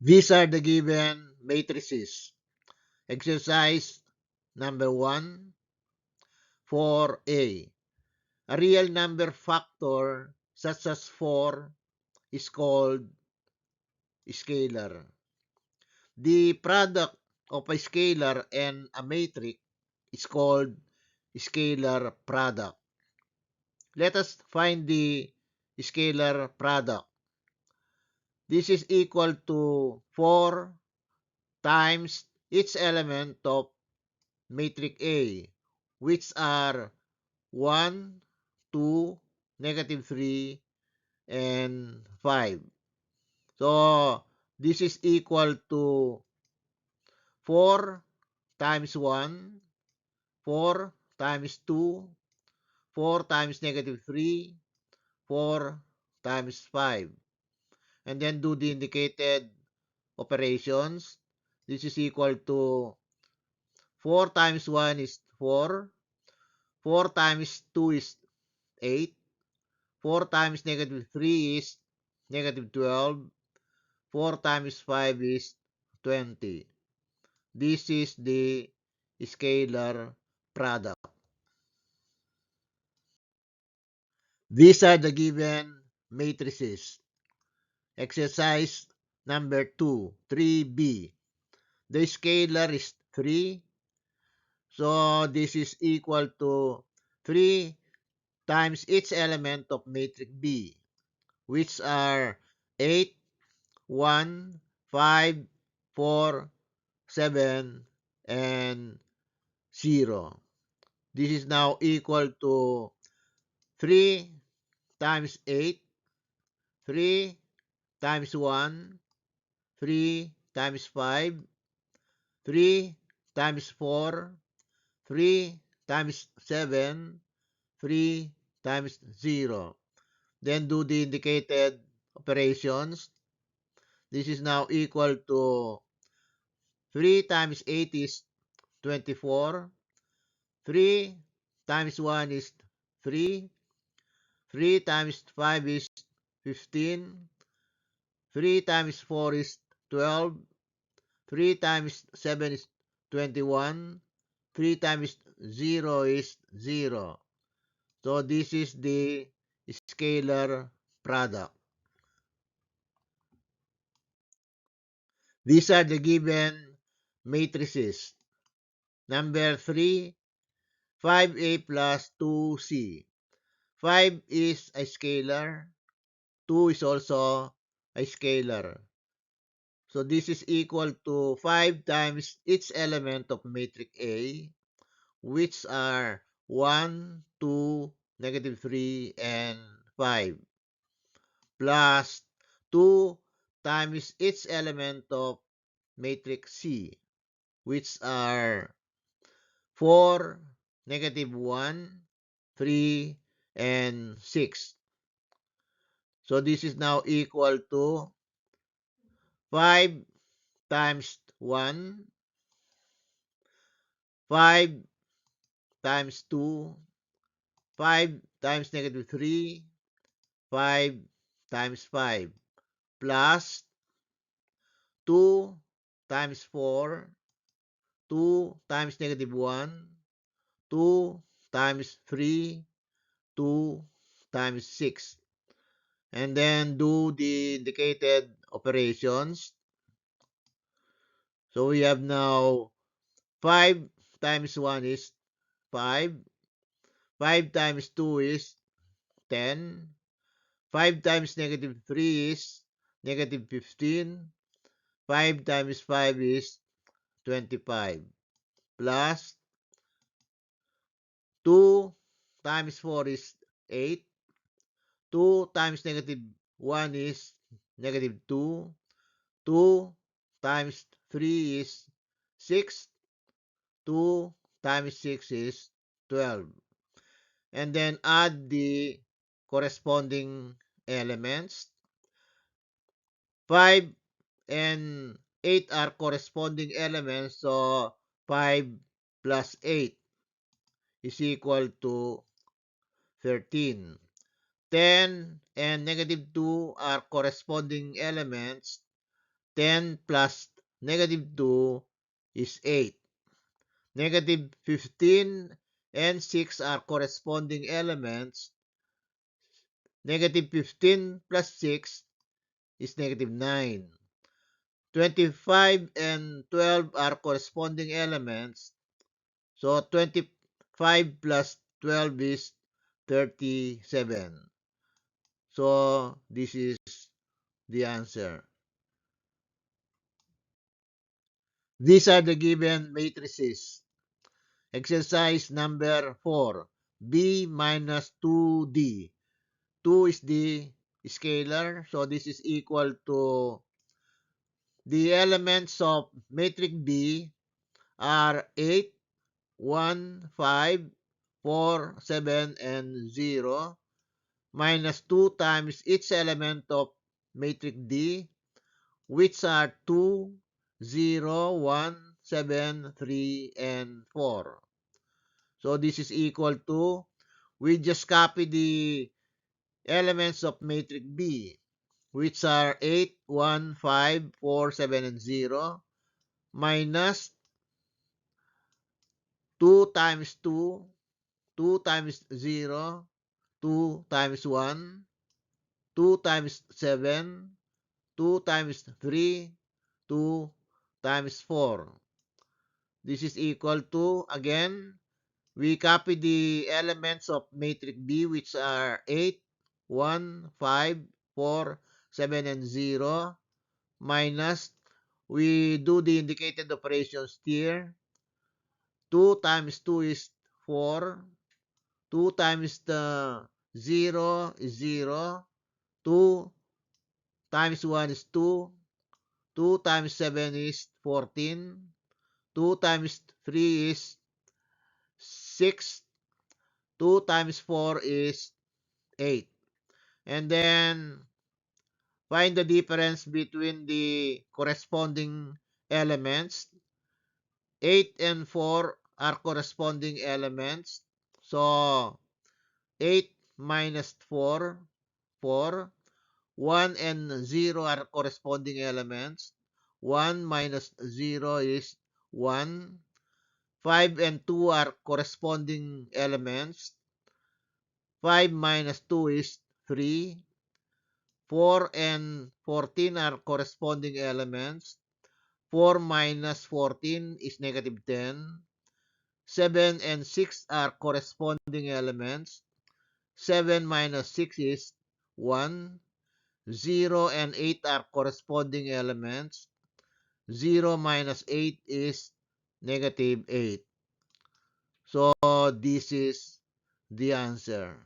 These are the given matrices. Exercise number 1, 4a. A real number factor such as 4 is called scalar. The product of a scalar and a matrix is called scalar product. Let us find the scalar product. This is equal to 4 times each element of matrix A, which are 1, 2, -3, and 5. So, this is equal to 4 times 1, 4 times 2, 4 times -3, 4 times 5. And then do the indicated operations. This is equal to 4 times 1 is 4, 4 times 2 is 8, 4 times -3 is -12, 4 times 5 is 20. This is the scalar product. These are the given matrices. Exercise number 2, 3b. The scalar is 3. So this is equal to 3 times each element of matrix B, which are 8, 1, 5, 4, 7, and 0. This is now equal to 3 times 8, 3 times 1, 3 times 5, 3 times 4, 3 times 7, 3 times 0. Then do the indicated operations. This is now equal to 3 times 8 is 24. 3 times 1 is 3. 3 times 5 is 15. 3 times 4 is 12. 3 times 7 is 21. 3 times 0 is 0. So this is the scalar product. These are the given matrices. Number 3, 5a plus 2c. 5 is a scalar. 2 is also a scalar. So this is equal to 5 times each element of matrix A, which are 1, 2, -3, and 5, plus 2 times each element of matrix C, which are 4, -1, 3, and 6. So this is now equal to 5 times 1, 5 times 2, 5 times -3, 5 times 5, plus 2 times 4, 2 times -1, 2 times 3, 2 times 6. And then do the indicated operations. So we have now 5 times 1 is 5. 5 times 2 is 10. 5 times -3 is -15. 5 times 5 is 25. Plus 2 times 4 is 8. 2 times -1 is -2. 2 times 3 is 6. 2 times 6 is 12. And then add the corresponding elements. 5 and 8 are corresponding elements, so 5 plus 8 is equal to 13. 10 and -2 are corresponding elements. 10 plus negative 2 is 8. Negative 15 and 6 are corresponding elements. Negative 15 plus 6 is negative 9. 25 and 12 are corresponding elements. So 25 plus 12 is 37. So this is the answer. These are the given matrices. Exercise number 4. B minus 2D. 2 is the scalar. So this is equal to the elements of matrix B are 8, 1, 5, 4, 7, and 0 minus 2 times each element of matrix D, which are 2, 0, 1, 7, 3, and 4. So this is equal to, we just copy the elements of matrix B, which are 8, 1, 5, 4, 7, and 0, minus 2 times 2, 2 times 0, 2 times 1, 2 times 7, 2 times 3, 2 times 4. This is equal to, again, we copy the elements of matrix B, which are 8, 1, 5, 4, 7, and 0, minus, we do the indicated operations here. 2 times 2 is 4. 2 times the 0 is 0. 2 times 1 is 2. 2 times 7 is 14. 2 times 3 is 6. 2 times 4 is 8. And then find the difference between the corresponding elements. 8 and 4 are corresponding elements. So 8 minus 4, 4. 1 and 0 are corresponding elements. 1 minus 0 is 1. 5 and 2 are corresponding elements. 5 minus 2 is 3. 4 and 14 are corresponding elements. 4 minus 14 is negative 10. 7 and 6 are corresponding elements. 7 minus 6 is 1. 0 and 8 are corresponding elements. 0 minus 8 is negative 8. So this is the answer.